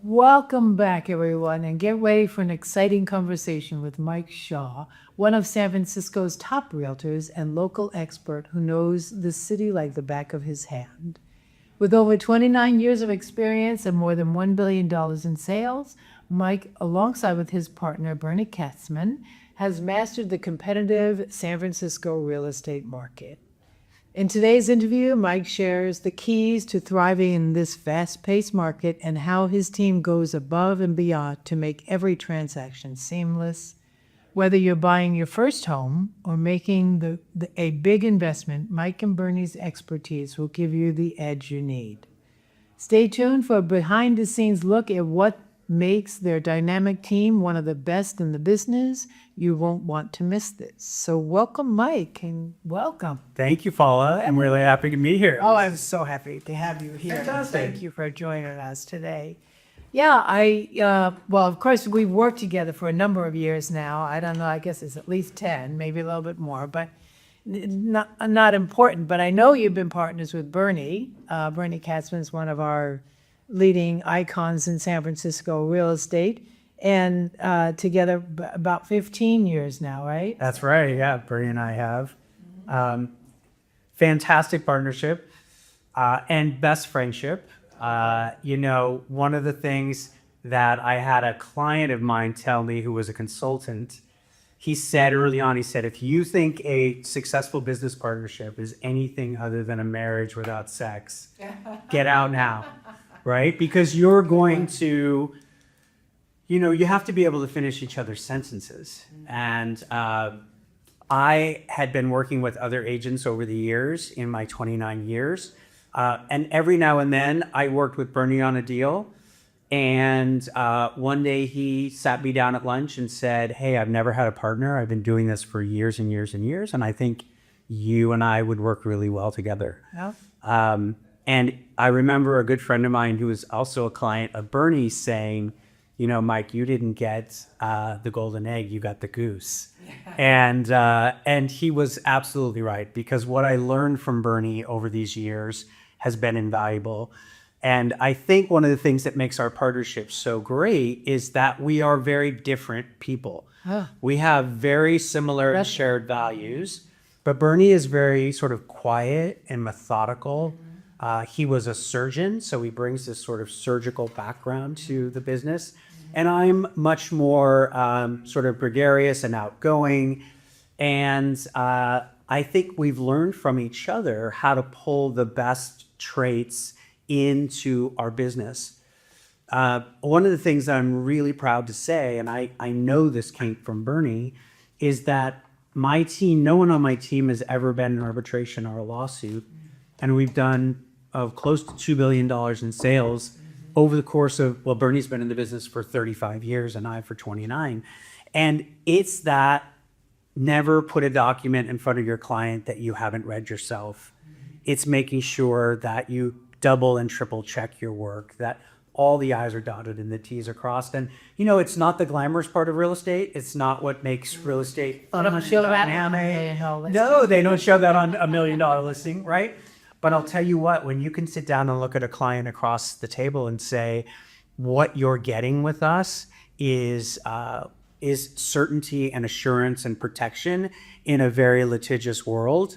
Welcome back, everyone, and get ready for an exciting conversation with Mike Shaw, one of San Francisco's top realtors and local expert who knows the city like the back of his hand. With over 29 years of experience and more than $1 billion in sales, Mike, alongside with his partner Bernie Katzman, has mastered the competitive San Francisco real estate market. In today's interview, Mike shares the keys to thriving in this fast-paced market and how his team goes above and beyond to make every transaction seamless. Whether you're buying your first home or making a big investment, Mike and Bernie's expertise will give you the edge you need. Stay tuned for a behind-the-scenes look at what makes their dynamic team one of the best in the business. You won't want to miss this. So welcome, Mike, and welcome. Thank you, Paula. I'm really happy to be here. Oh, I'm so happy to have you here. Fantastic. Thank you for joining us today. Yeah, well, of course, we've worked together for a number of years now. I don't know, I guess it's at least 10, maybe a little bit more, but not important. But I know you've been partners with Bernie. Bernie Katzman is one of our leading icons in San Francisco real estate, and together about 15 years now, right? That's right. Yeah, Bernie and I have fantastic partnership and best friendship. One of the things that I had a client of mine tell me who was a consultant, he said early on, if you think a successful business partnership is anything other than a marriage without sex, get out now, right? Because you're going to, you have to be able to finish each other's sentences. And I had been working with other agents over the years in my 29 years. And every now and then I worked with Bernie on a deal. And one day he sat me down at lunch and said, "Hey, I've never had a partner. I've been doing this for years and years and years. And I think you and I would work really well together." Yeah. And I remember a good friend of mine who was also a client of Bernie saying, "Mike, you didn't get the golden egg, you got the goose." And he was absolutely right, because what I learned from Bernie over these years has been invaluable. And I think one of the things that makes our partnership so great is that we are very different people. We have very similar and shared values, but Bernie is very sort of quiet and methodical. He was a surgeon, so he brings this sort of surgical background to the business. And I'm much more sort of gregarious and outgoing. And I think we've learned from each other how to pull the best traits into our business. One of the things that I'm really proud to say, and I know this came from Bernie, is that my team, no one on my team has ever been in arbitration or a lawsuit. And we've done close to $2 billion in sales over the course of, well, Bernie's been in the business for 35 years and I for 29. And it's that never put a document in front of your client that you haven't read yourself. It's making sure that you double and triple check your work, that all the I's are dotted and the T's are crossed. And, it's not the glamorous part of real estate. It's not what makes real estate fun. No, they don't show that on $1 million listing, right? But I'll tell you what, when you can sit down and look at a client across the table and say, what you're getting with us is certainty and assurance and protection in a very litigious world,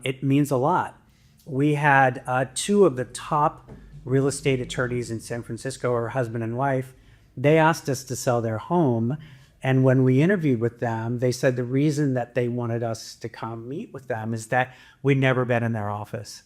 it means a lot. We had two of the top real estate attorneys in San Francisco, or husband and wife. They asked us to sell their home. And when we interviewed with them, they said the reason that they wanted us to come meet with them is that we'd never been in their office.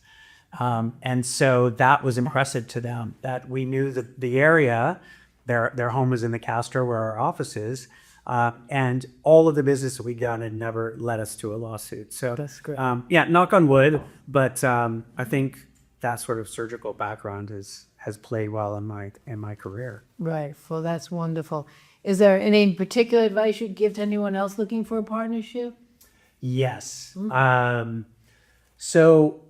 And so that was impressive to them, that we knew the area. Their home was in the Castro where our office is. And all of the business that we'd done had never led us to a lawsuit. So That's great. Yeah, knock on wood. But I think that sort of surgical background has played well in my career. Right. Well, that's wonderful. Is there any particular advice you'd give to anyone else looking for a partnership? Yes. So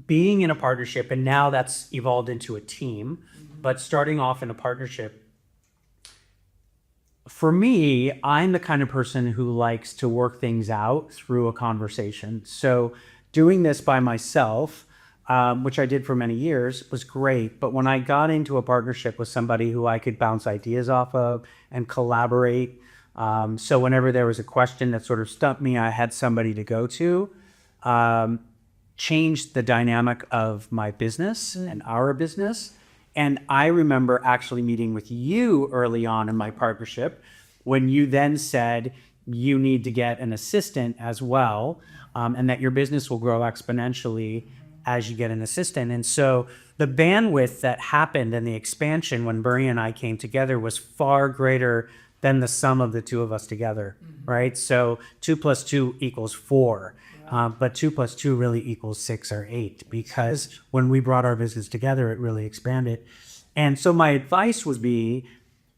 being in a partnership, and now that's evolved into a team, but starting off in a partnership, for me, I'm the kind of person who likes to work things out through a conversation. So doing this by myself, which I did for many years, was great. But when I got into a partnership with somebody who I could bounce ideas off of and collaborate, so whenever there was a question that sort of stumped me, I had somebody to go to, changed the dynamic of my business and our business. And I remember actually meeting with you early on in my partnership when you then said you need to get an assistant as well, and that your business will grow exponentially as you get an assistant. And so the bandwidth that happened and the expansion when Bernie and I came together was far greater than the sum of the two of us together, right? So 2 + 2 = 4. But 2 + 2 really equals 6 or 8, because when we brought our business together, it really expanded. And so my advice would be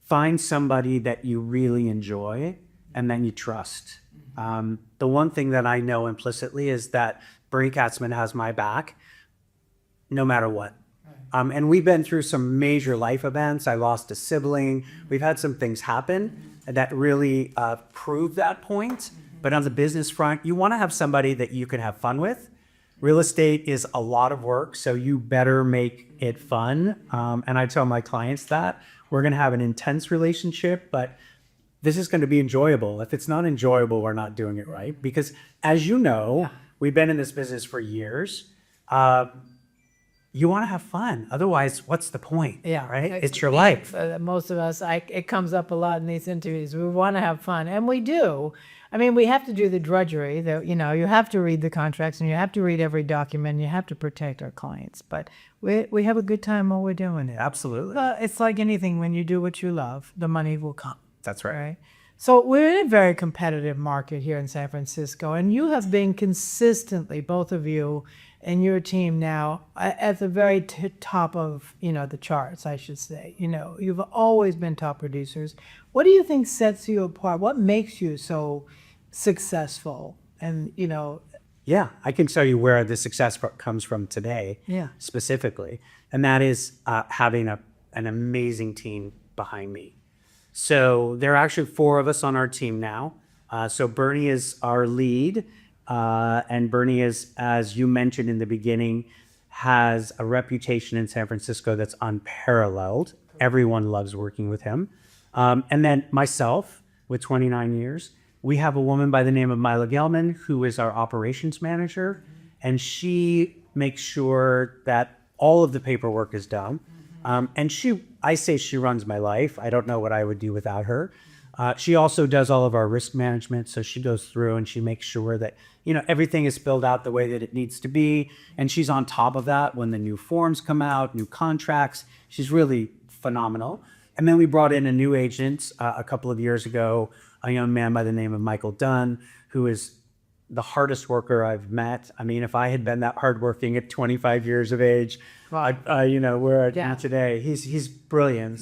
find somebody that you really enjoy and then you trust. The one thing that I know implicitly is that Bernie Katzman has my back no matter what. And we've been through some major life events. I lost a sibling. We've had some things happen that really prove that point. But on the business front, you want to have somebody that you can have fun with. Real estate is a lot of work, so you better make it fun. And I tell my clients that we're going to have an intense relationship, but this is going to be enjoyable. If it's not enjoyable, we're not doing it right. Because as you know, we've been in this business for years. You want to have fun. Otherwise, what's the point? Yeah, right? It's your life. Most of us, it comes up a lot in these interviews. We want to have fun, and we do. I mean, we have to do the drudgery. You have to read the contracts, and you have to read every document, and you have to protect our clients. But we have a good time while we're doing it. Absolutely. It's like anything. When you do what you love, the money will come. That's right. Right? So we're in a very competitive market here in San Francisco, and you have been consistently, both of you and your team now, at the very top of, the charts, I should say. You've always been top producers. What do you think sets you apart? What makes you so successful? And, Yeah, I can tell you where the success comes from today, specifically, and that is having an amazing team behind me. So there are actually 4 of us on our team now. So Bernie is our lead. And Bernie is, as you mentioned in the beginning, has a reputation in San Francisco that's unparalleled. Everyone loves working with him. And then myself, with 29 years, we have a woman by the name of Mila Gelman, who is our operations manager, and she makes sure that all of the paperwork is done. And I say she runs my life. I don't know what I would do without her. She also does all of our risk management. So she goes through and she makes sure that, everything is spelled out the way that it needs to be. And she's on top of that when the new forms come out, new contracts. She's really phenomenal. And then we brought in a new agent a couple of years ago, a young man by the name of Michael Dunn, who is the hardest worker I've met. I mean, if I had been that hardworking at 25 years of age, where I'm today, he's brilliant.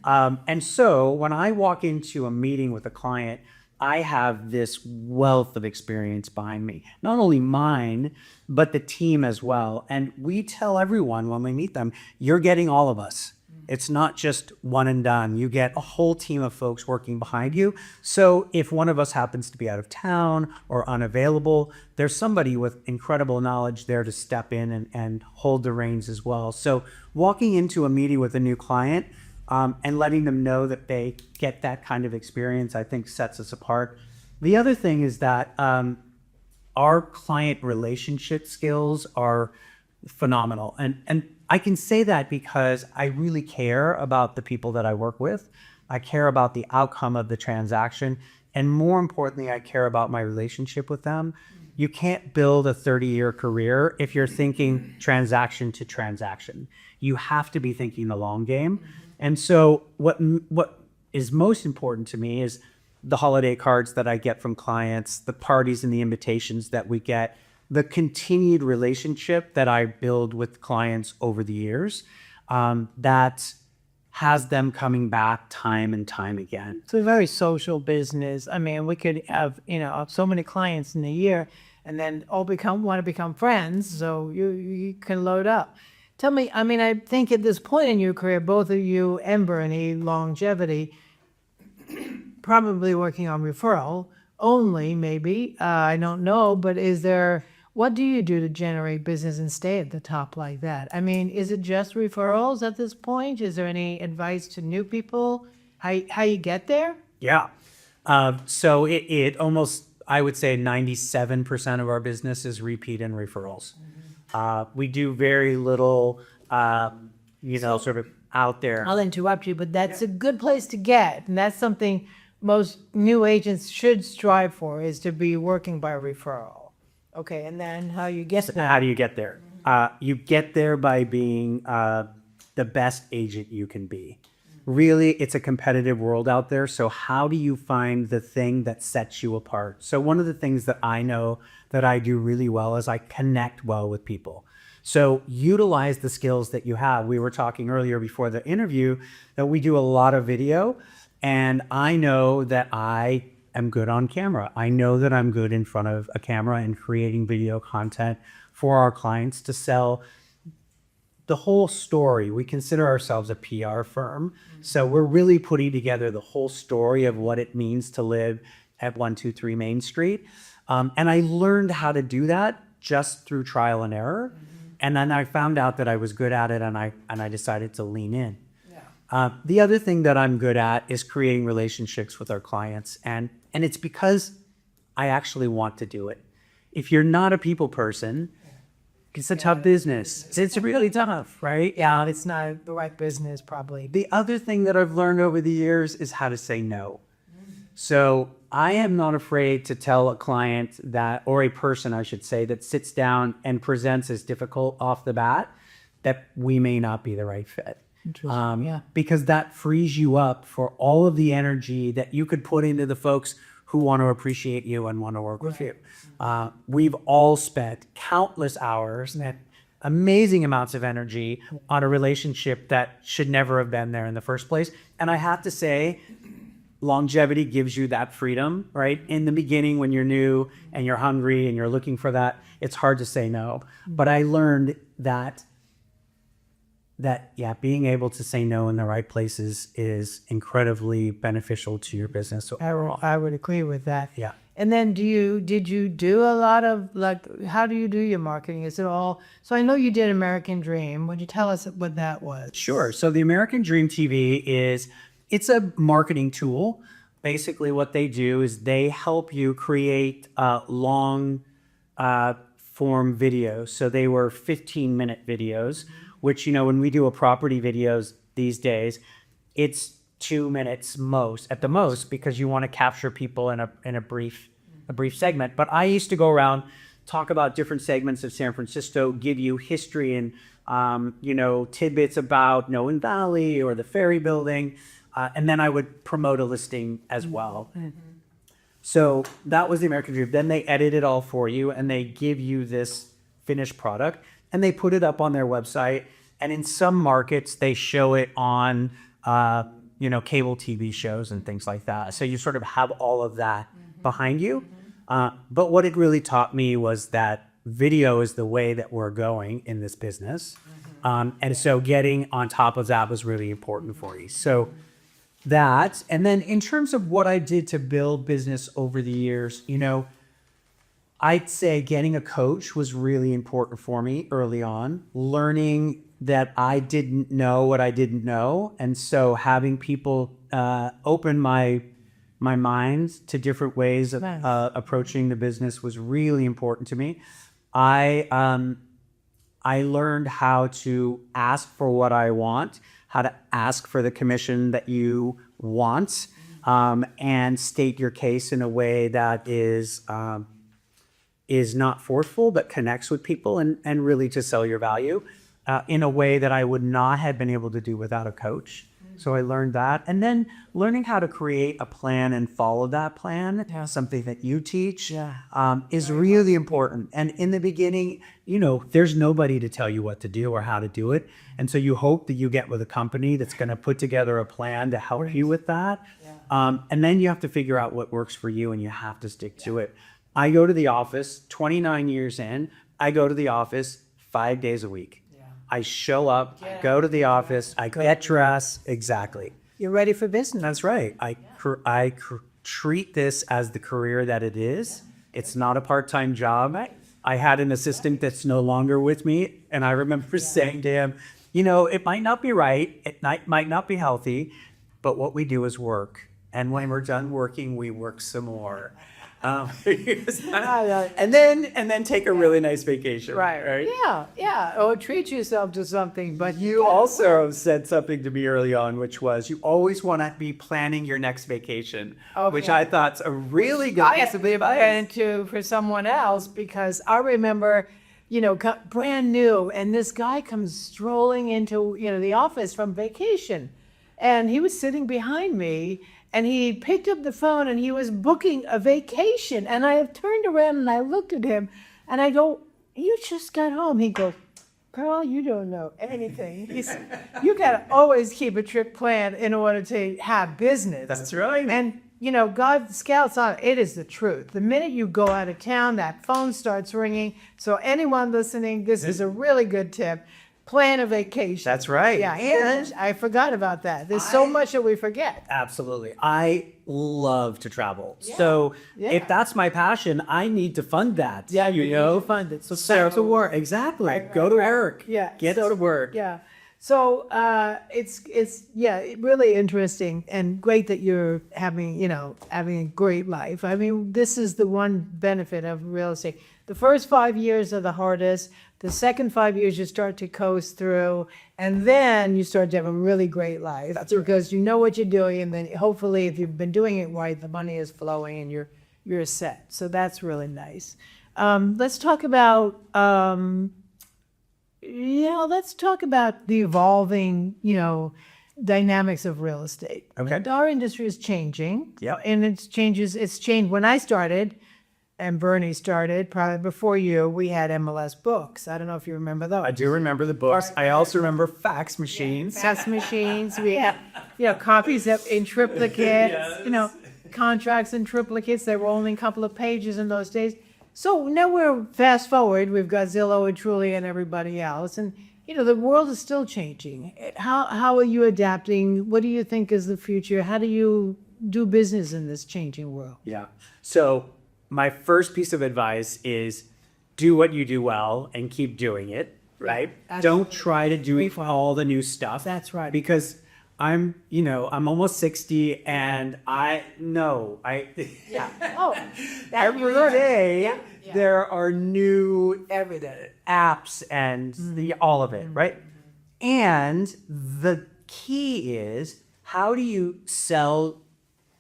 And so when I walk into a meeting with a client, I have this wealth of experience behind me, not only mine, but the team as well. And we tell everyone when we meet them, you're getting all of us. It's not just one and done. You get a whole team of folks working behind you. So if one of us happens to be out of town or unavailable, there's somebody with incredible knowledge there to step in and hold the reins as well. So walking into a meeting with a new client, and letting them know that they get that kind of experience, I think sets us apart. The other thing is that our client relationship skills are phenomenal. And I can say that because I really care about the people that I work with. I care about the outcome of the transaction. And more importantly, I care about my relationship with them. You can't build a 30-year career if you're thinking transaction to transaction. You have to be thinking the long game. And so what is most important to me is the holiday cards that I get from clients, the parties and the invitations that we get, the continued relationship that I build with clients over the years, that has them coming back time and time again. It's a very social business. I mean, we could have, so many clients in a year and then all want to become friends, so you can load up. Tell me, I mean, I think at this point in your career, both of you and Bernie, longevity, probably working on referral only, maybe. I don't know, but What do you do to generate business and stay at the top like that? I mean, is it just referrals at this point? Is there any advice to new people? How you get there? Yeah. So it almost, I would say 97% of our business is repeat and referrals. We do very little, sort of out there. I'll interrupt you, but that's a good place to get. And that's something most new agents should strive for, is to be working by referral. Okay, and then how you get there? How do you get there? You get there by being the best agent you can be. Really, it's a competitive world out there. So how do you find the thing that sets you apart? So one of the things that I know that I do really well is I connect well with people. So utilize the skills that you have. We were talking earlier before the interview that we do a lot of video, and I know that I am good on camera. I know that I'm good in front of a camera and creating video content for our clients to sell the whole story. We consider ourselves a PR firm. So we're really putting together the whole story of what it means to live at 123 Main Street. And I learned how to do that just through trial and error. And then I found out that I was good at it, and I decided to lean in. The other thing that I'm good at is creating relationships with our clients. And it's because I actually want to do it. If you're not a people person, it's a tough business. It's really tough, right? Yeah, it's not the right business, probably. The other thing that I've learned over the years is how to say no. So I am not afraid to tell a client that, or a person, I should say, that sits down and presents as difficult off the bat, that we may not be the right fit. Because that frees you up for all of the energy that you could put into the folks who want to appreciate you and want to work with you. We've all spent countless hours and amazing amounts of energy on a relationship that should never have been there in the first place. And I have to say, longevity gives you that freedom, right? In the beginning, when you're new and you're hungry and you're looking for that, it's hard to say no. But I learned that being able to say no in the right places is incredibly beneficial to your business. So I would agree with that. Yeah. And then did you do a lot of, like, how do you do your marketing? Is it all, so I know you did American Dream. Would you tell us what that was? Sure. So the American Dream TV it's a marketing tool. Basically what they do is they help you create long form videos. So they were 15-minute videos, which, when we do a property videos these days, it's 2 minutes at the most, because you want to capture people in a brief segment. But I used to go around, talk about different segments of San Francisco, give you history and tidbits about Noen Valley or the Ferry Building, and then I would promote a listing as well. So that was the American Dream. Then they edit it all for you, and they give you this finished product, and they put it up on their website. And in some markets, they show it on cable TV shows and things like that. So you sort of have all of that behind you. But what it really taught me was that video is the way that we're going in this business. And so getting on top of that was really important for you. So that, and then in terms of what I did to build business over the years, I'd say getting a coach was really important for me early on, learning that I didn't know what I didn't know. And so having people open my mind to different ways of approaching the business was really important to me. I learned how to ask for what I want, how to ask for the commission that you want, and state your case in a way that is not forceful, but connects with people, and really to sell your value in a way that I would not have been able to do without a coach. So I learned that. And then learning how to create a plan and follow that plan, something that you teach, is really important. And in the beginning, there's nobody to tell you what to do or how to do it. And so you hope that you get with a company that's going to put together a plan to help you with that. And then you have to figure out what works for you, and you have to stick to it. I go to the office 29 years in. I go to the office 5 days a week. I show up, go to the office, I get dressed. Exactly. You're ready for business. That's right. I treat this as the career that it is. It's not a part-time job. I had an assistant that's no longer with me. And I remember saying to him, you know, it might not be right. It might not be healthy, but what we do is work. And when we're done working, we work some more. And then take a really nice vacation. Right. Yeah. Or treat yourself to something. But You also said something to me early on, which was you always want to be planning your next vacation, which I thought's a really good and for someone else, because I remember, brand new, and this guy comes strolling into, the office from vacation, and he was sitting behind me, and he picked up the phone and he was booking a vacation, and I turned around and I looked at him and I go, "You just got home." He goes, "Girl, you don't know anything." He said, "You got to always keep a trip planned in order to have business." That's right. And, God scouts on it. It is the truth. The minute you go out of town, that phone starts ringing. So anyone listening, this is a really good tip. Plan a vacation. That's right. Yeah, and I forgot about that. There's so much that we forget. Absolutely. I love to travel. So if that's my passion, I need to fund that. Yeah, you need to fund it. So start to work. Exactly. Go to Eric. Yeah. Get out of work. Yeah. So it's really interesting and great that you're having a great life. I mean, this is the one benefit of real estate. The first 5 years are the hardest. The second 5 years you start to coast through, and then you start to have a really great life. That's because you know what you're doing, and then hopefully, if you've been doing it right, the money is flowing and you're set. So that's really nice. Let's talk about the evolving, dynamics of real estate. Okay. Our industry is changing. Yep. And it's changed. When I started, and Bernie started, probably before you, we had MLS books. I don't know if you remember those. I do remember the books. I also remember fax machines. Fax machines. We had, copies in triplicates, contracts in triplicates. They were only a couple of pages in those days. So now we're fast forward. We've got Zillow and Trulia and everybody else. And, the world is still changing. How are you adapting? What do you think is the future? How do you do business in this changing world? Yeah. So my first piece of advice is do what you do well and keep doing it, right? Don't try to do all the new stuff. That's right. Because I'm almost 60 and every day there are new apps and all of it, right? And the key is, how do you sell?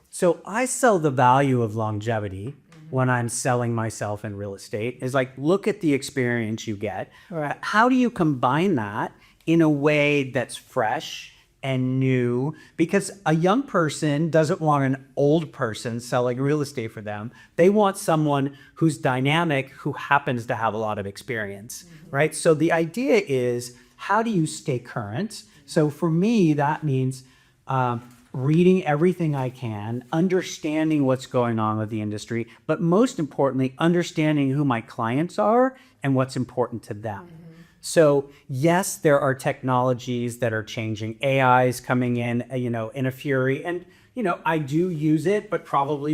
So I sell the value of longevity when I'm selling myself in real estate. Is like, look at the experience you get. Right. How do you combine that in a way that's fresh and new? Because a young person doesn't want an old person selling real estate for them. They want someone who's dynamic, who happens to have a lot of experience, right? So the idea is, how do you stay current? So for me, that means reading everything I can, understanding what's going on with the industry, but most importantly, understanding who my clients are and what's important to them. So yes, there are technologies that are changing. AI is coming in, in a fury, and I do use it, but probably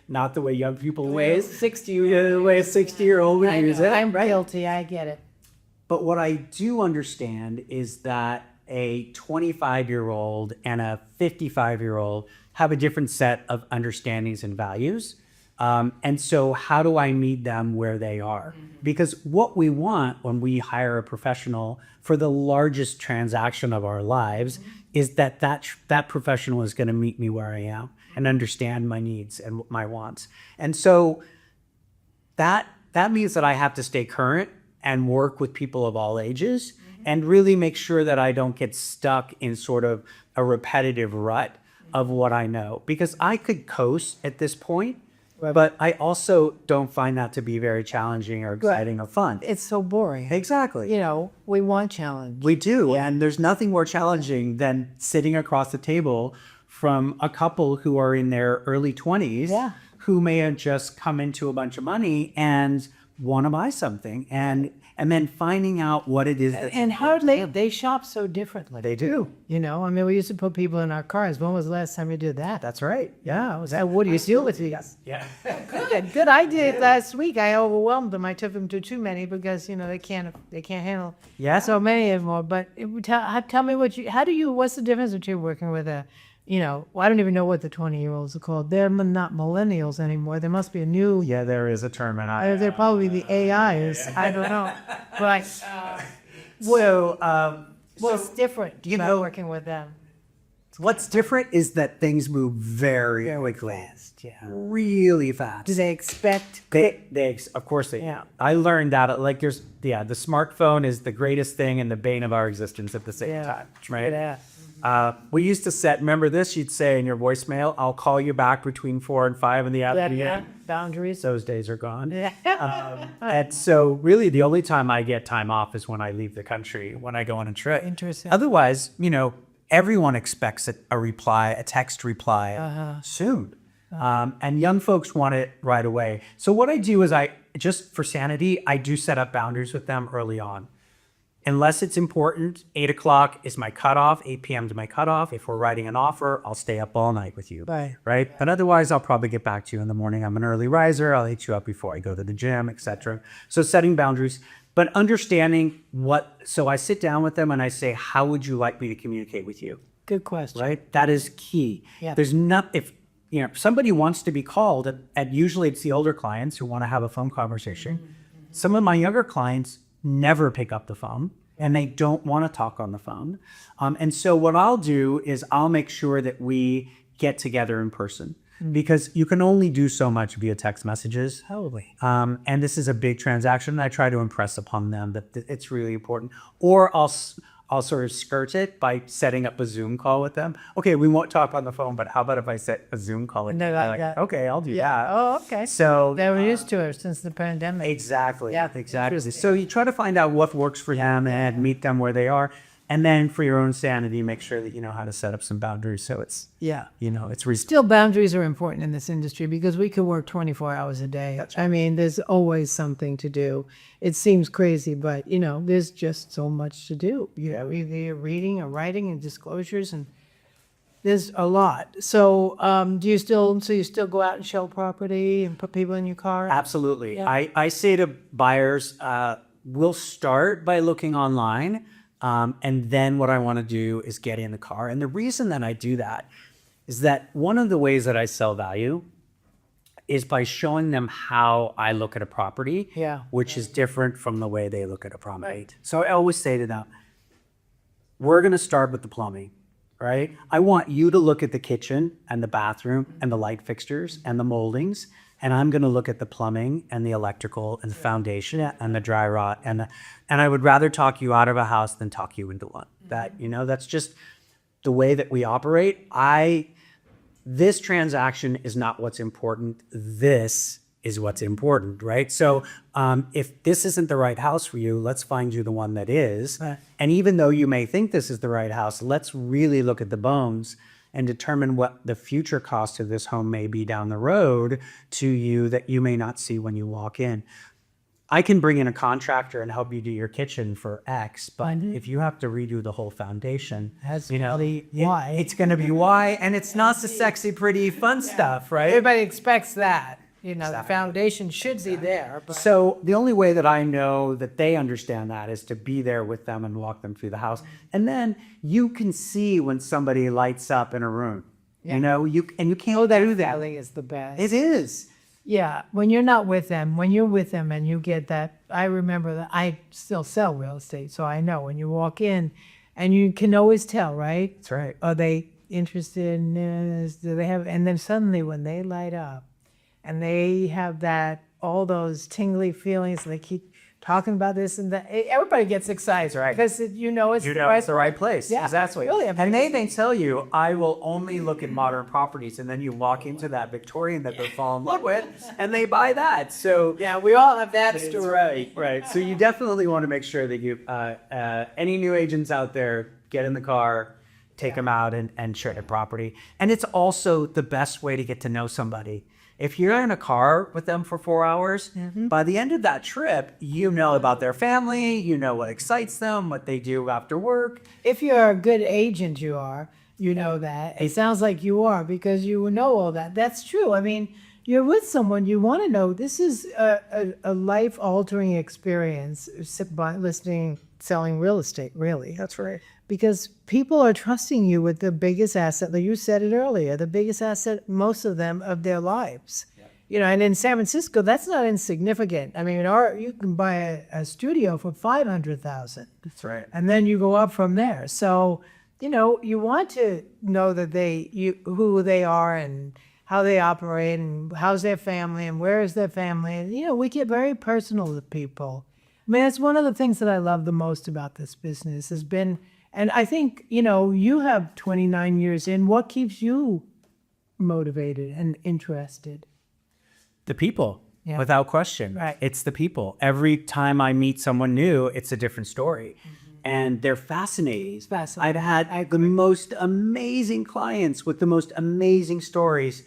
not the way young people the way a 60-year-old would use it. I'm guilty. I get it. But what I do understand is that a 25-year-old and a 55-year-old have a different set of understandings and values. And so how do I meet them where they are? Because what we want when we hire a professional for the largest transaction of our lives is that professional is going to meet me where I am and understand my needs and my wants. And so that means that I have to stay current and work with people of all ages and really make sure that I don't get stuck in sort of a repetitive rut of what I know. Because I could coast at this point, but I also don't find that to be very challenging or exciting or fun. It's so boring. Exactly. We want challenge. We do. And there's nothing more challenging than sitting across the table from a couple who are in their early 20s who may have just come into a bunch of money and want to buy something, and then finding out what it is. And hardly they shop so differently. They do. You know, I mean, we used to put people in our cars. When was the last time you did that? That's right. Yeah, was that what do you steal with you? Yeah. Good. I did it last week. I overwhelmed them. I took them to too many because they can't handle so many of them. But tell me what's the difference between working with well, I don't even know what the 20-year-olds are called. They're not millennials anymore. There must be a new. Yeah, there is a term, and they're probably the AIs. I don't know. But what's different? Working with them. What's different is that things move very fast. Yeah, really fast. Do they expect? Of course they. Yeah. I learned that the smartphone is the greatest thing and the bane of our existence at the same time, right? Yeah. We used to remember this, you'd say in your voicemail, I'll call you back between 4 and 5 in the afternoon. Boundaries. Those days are gone. Yeah. And so really the only time I get time off is when I leave the country, when I go on a trip. Interesting. Otherwise, everyone expects a text reply soon. And young folks want it right away. So what I do is just for sanity, I do set up boundaries with them early on. Unless it's important, 8 o'clock is my cutoff, 8 p.m. is my cutoff. If we're writing an offer, I'll stay up all night with you. Right? But otherwise, I'll probably get back to you in the morning. I'm an early riser. I'll hit you up before I go to the gym, etc. So setting boundaries, but understanding so I sit down with them and I say, how would you like me to communicate with you? Good question. Right? That is key. Yeah. There's not, if somebody wants to be called, and usually it's the older clients who want to have a phone conversation. Some of my younger clients never pick up the phone and they don't want to talk on the phone. And so what I'll do is I'll make sure that we get together in person because you can only do so much via text messages. Totally. And this is a big transaction. And I try to impress upon them that it's really important. Or I'll sort of skirt it by setting up a Zoom call with them. Okay, we won't talk on the phone, but how about if I set a Zoom call with them? Okay, I'll do that. Oh, okay. So they were used to it since the pandemic. Exactly. Yeah, exactly. So you try to find out what works for them and meet them where they are. And then for your own sanity, make sure that you know how to set up some boundaries. So it's, it's reasonable. Still, boundaries are important in this industry because we could work 24 hours a day. That's right. I mean, there's always something to do. It seems crazy, but, there's just so much to do. Either you're reading or writing and disclosures, and there's a lot. So you still go out and show property and put people in your car? Absolutely. Yeah. I say to buyers, we'll start by looking online. And then what I want to do is get in the car. And the reason that I do that is that one of the ways that I sell value is by showing them how I look at a property, which is different from the way they look at a property. Right. So I always say to them, we're going to start with the plumbing, right? I want you to look at the kitchen and the bathroom and the light fixtures and the moldings. And I'm going to look at the plumbing and the electrical and the foundation and the dry rot. And I would rather talk you out of a house than talk you into one. That's just the way that we operate. This transaction is not what's important. This is what's important, right? So if this isn't the right house for you, let's find you the one that is. And even though you may think this is the right house, let's really look at the bones and determine what the future cost of this home may be down the road to you that you may not see when you walk in. I can bring in a contractor and help you do your kitchen for X, but if you have to redo the whole foundation, why? It's going to be why, and it's not the sexy, pretty, fun stuff, right? Everybody expects that. The foundation should be there. But So the only way that I know that they understand that is to be there with them and walk them through the house. And then you can see when somebody lights up in a room, you can't do that. feeling is the best. It is. Yeah, when you're not with them, when you're with them and you get that, I remember that I still sell real estate, so I know when you walk in and you can always tell, right? That's right. Are they interested in this? Do they have, and then suddenly when they light up and they have all those tingly feelings, they keep talking about this and that, everybody gets excited, right? Because it's the right place. Yeah, Exactly. really. And they tell you, I will only look at modern properties, and then you walk into that Victorian that they fall in love with, and they buy that. So yeah, we all have that story. Right. So you definitely want to make sure that you, any new agents out there, get in the car, take them out and show their property. And it's also the best way to get to know somebody. If you're in a car with them for 4 hours, by the end of that trip, you know about their family, you know what excites them, what they do after work. If you're a good agent, you know that. It sounds like you are because you know all that. That's true. I mean, you're with someone, you want to know this is a life altering experience by listening, selling real estate, really. That's right. Because people are trusting you with the biggest asset, like you said it earlier, the biggest asset, most of them, of their lives. You know, and in San Francisco, that's not insignificant. I mean, you can buy a studio for $500,000. That's right. And then you go up from there. So, you know, you want to know that who they are and how they operate and how's their family and where is their family. And, you know, we get very personal with people. I mean, it's one of the things that I love the most about this business has been, and I think, you know, you have 29 years in. What keeps you motivated and interested? The people, Yeah. without question. Right. It's the people. Every time I meet someone new, it's a different story. And they're fascinating. It's fascinating. I've had the most amazing clients with the most amazing stories.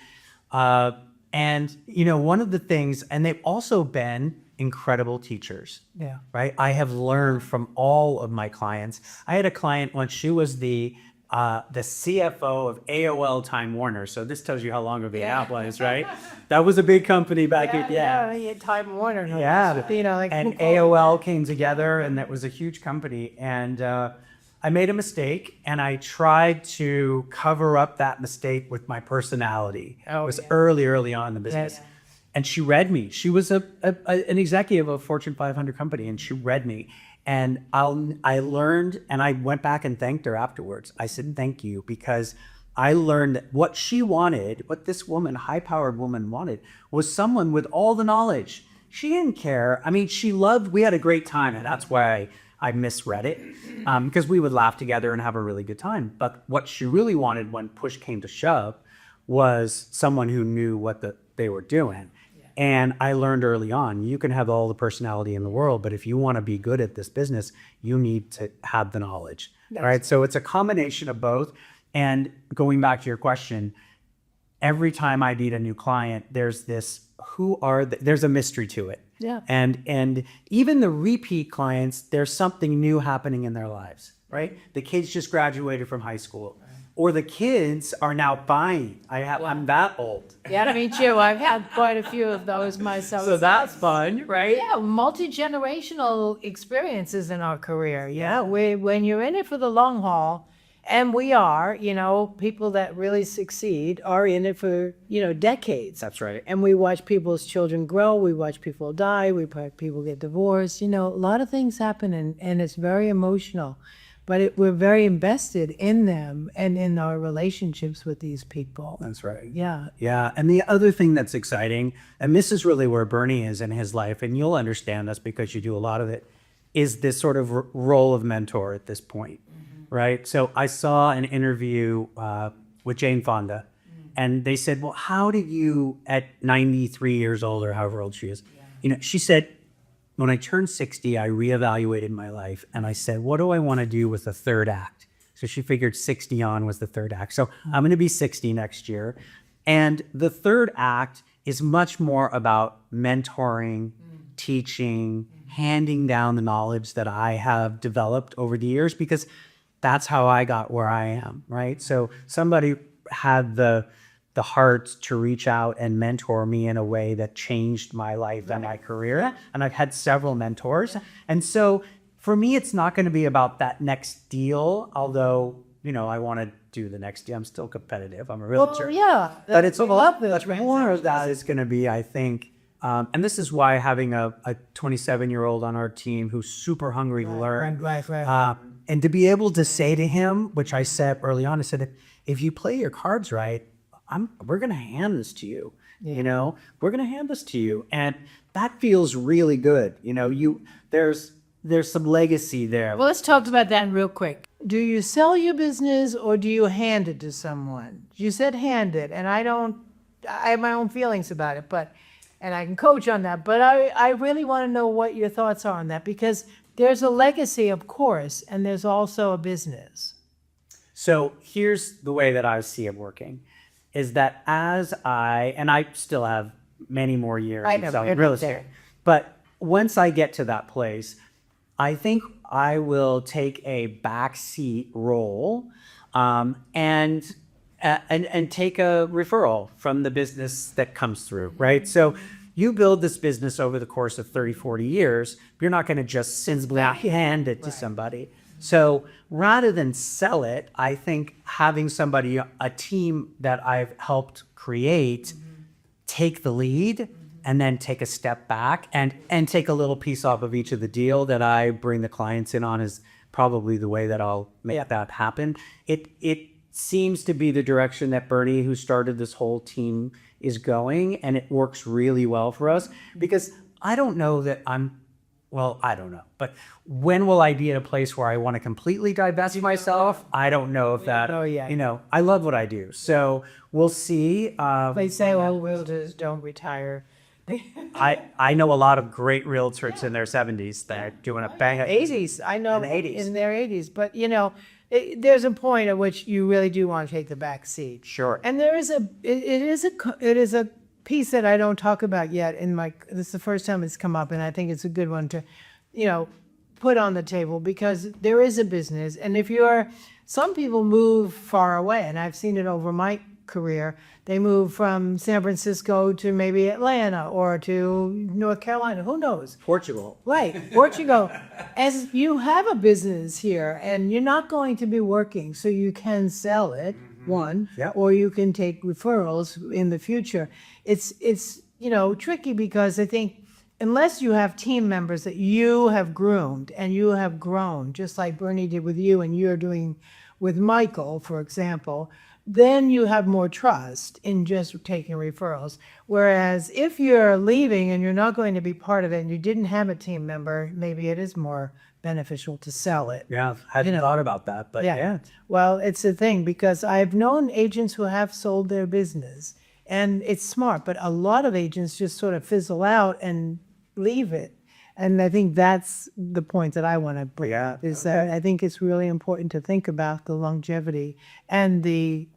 And, you know, one of the things, and they've also been incredible teachers. Yeah. Right? I have learned from all of my clients. I had a client once, she was the CFO of AOL Time Warner. So this tells you how long of the app was, right? That was a big company back in, Yeah, Time Warner. yeah. You know, like And AOL came together, and that was a huge company. And I made a mistake, and I tried to cover up that mistake with my personality. Oh, It was yeah. early on in the business. Yes. And she read me. She was an executive of a Fortune 500 company, and she read me. And I learned, and I went back and thanked her afterwards. I said, thank you, because I learned that what she wanted, what this woman, high-powered woman wanted, was someone with all the knowledge. She didn't care. I mean, we had a great time, and that's why I misread it, because we would laugh together and have a really good time. But what she really wanted when push came to shove was someone who knew what they were doing. And I learned early on, you can have all the personality in the world, but if you want to be good at this business, you need to have the knowledge, right? So it's a combination of both. And going back to your question, every time I meet a new client, there's there's a mystery to it. Yeah. And even the repeat clients, there's something new happening in their lives, right? The kids just graduated from high school. Or the kids are now buying. I'm that old. Yeah, me too. I've had quite a few of those myself. So that's fun, right? Yeah, multi-generational experiences in our career. Yeah, when you're in it for the long haul, and we are, you know, people that really succeed are in it for, you know, decades. That's right. And we watch people's children grow, we watch people die, we watch people get divorced. You know, a lot of things happen, and it's very emotional. But we're very invested in them and in our relationships with these people. That's right. Yeah. Yeah. And the other thing that's exciting, and this is really where Bernie is in his life, and you'll understand this because you do a lot of it, is this sort of role of mentor at this point, right? So I saw an interview with Jane Fonda, and they said, well, how did you, at 93 years old or however old she is, you know, she said, when I turned 60, I reevaluated my life, and I said, what do I want to do with the third act? So she figured 60 on was the third act. So I'm going to be 60 next year. And the third act is much more about mentoring, teaching, handing down the knowledge that I have developed over the years, because that's how I got where I am, right? So somebody had the heart to reach out and mentor me in a way that changed my life and my career. And I've had several mentors. And so for me, it's not going to be about that next deal, although, you know, I want to do the next deal. I'm still competitive. I'm a realtor. Well, yeah. But it's a lot this. more of that is going to be, I think, and this is why having a 27-year-old on our team who's super hungry to learn, Right. and to be able to say to him, which I said early on, I said, if you play your cards right, we're going to hand this to you. Yeah. You know, we're going to hand this to you, and that feels really good. You know, there's some legacy there. Well, let's talk about that real quick. Do you sell your business or do you hand it to someone? You said hand it, and I have my own feelings about it, and I can coach on that, but I really want to know what your thoughts are on that, because there's a legacy, of course, and there's also a business. So here's the way that I see it working. is that as and I still have many more years I in know, selling you're real not estate, there. but once I get to that place, I think I will take a backseat role, and take a referral from the business that comes through, right? So you build this business over the course of 30, 40 years. You're not going to just simply hand it to somebody. So rather than sell it, I think having somebody, a team that I've helped create, take the lead and then take a step back and take a little piece off of each of the deal that I bring the clients in on is probably the way that I'll make that happen. It seems to be the direction that Bernie, who started this whole team, is going, and it works really well for us because I don't know that I don't know, but when will I be at a place where I want to completely divest myself? I don't know if that, Oh, yeah. I love what I do. So we'll see. They say all realtors don't retire. I know a lot of great realtors in their 70s that are doing a bang. 80s. I know In the 80s. in their 80s, but there's a point at which you really do want to take the back seat. Sure. And there is it is a piece that I don't talk about yet this is the first time it's come up, and I think it's a good one to, put on the table, because there is a business, and some people move far away, and I've seen it over my career. They move from San Francisco to maybe Atlanta or to North Carolina, who knows? Portugal. Right, Portugal. As you have a business here and you're not going to be working, so you can sell it, one, Yep. or you can take referrals in the future. It's tricky, because I think unless you have team members that you have groomed and you have grown, just like Bernie did with you and you're doing with Michael, for example, then you have more trust in just taking referrals. Whereas if you're leaving and you're not going to be part of it and you didn't have a team member, maybe it is more beneficial to sell it. Yeah, I hadn't thought about that, but yeah. Well, it's a thing, because I've known agents who have sold their business, and it's smart, but a lot of agents just sort of fizzle out and leave it. And I think that's the point that I want to bring up, is that I think it's really important to think about the longevity and the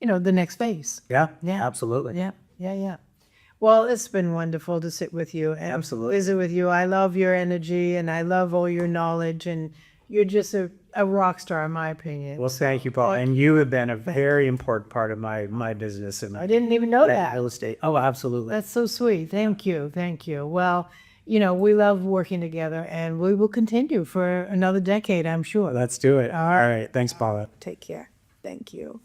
next phase. Yeah, Yeah. absolutely. Yeah. Well, it's been wonderful to sit with you and Absolutely. visit with you. I love your energy and I love all your knowledge, and you're just a rock star, in my opinion. Well, thank you, Paul. And you have been a very important part of my business and I didn't even know that. real estate. Oh, absolutely. That's so sweet. Thank you. Well, we love working together, and we will continue for another decade, I'm sure. Let's do it. All right. All right. Thanks, Paula. Take care. Thank you.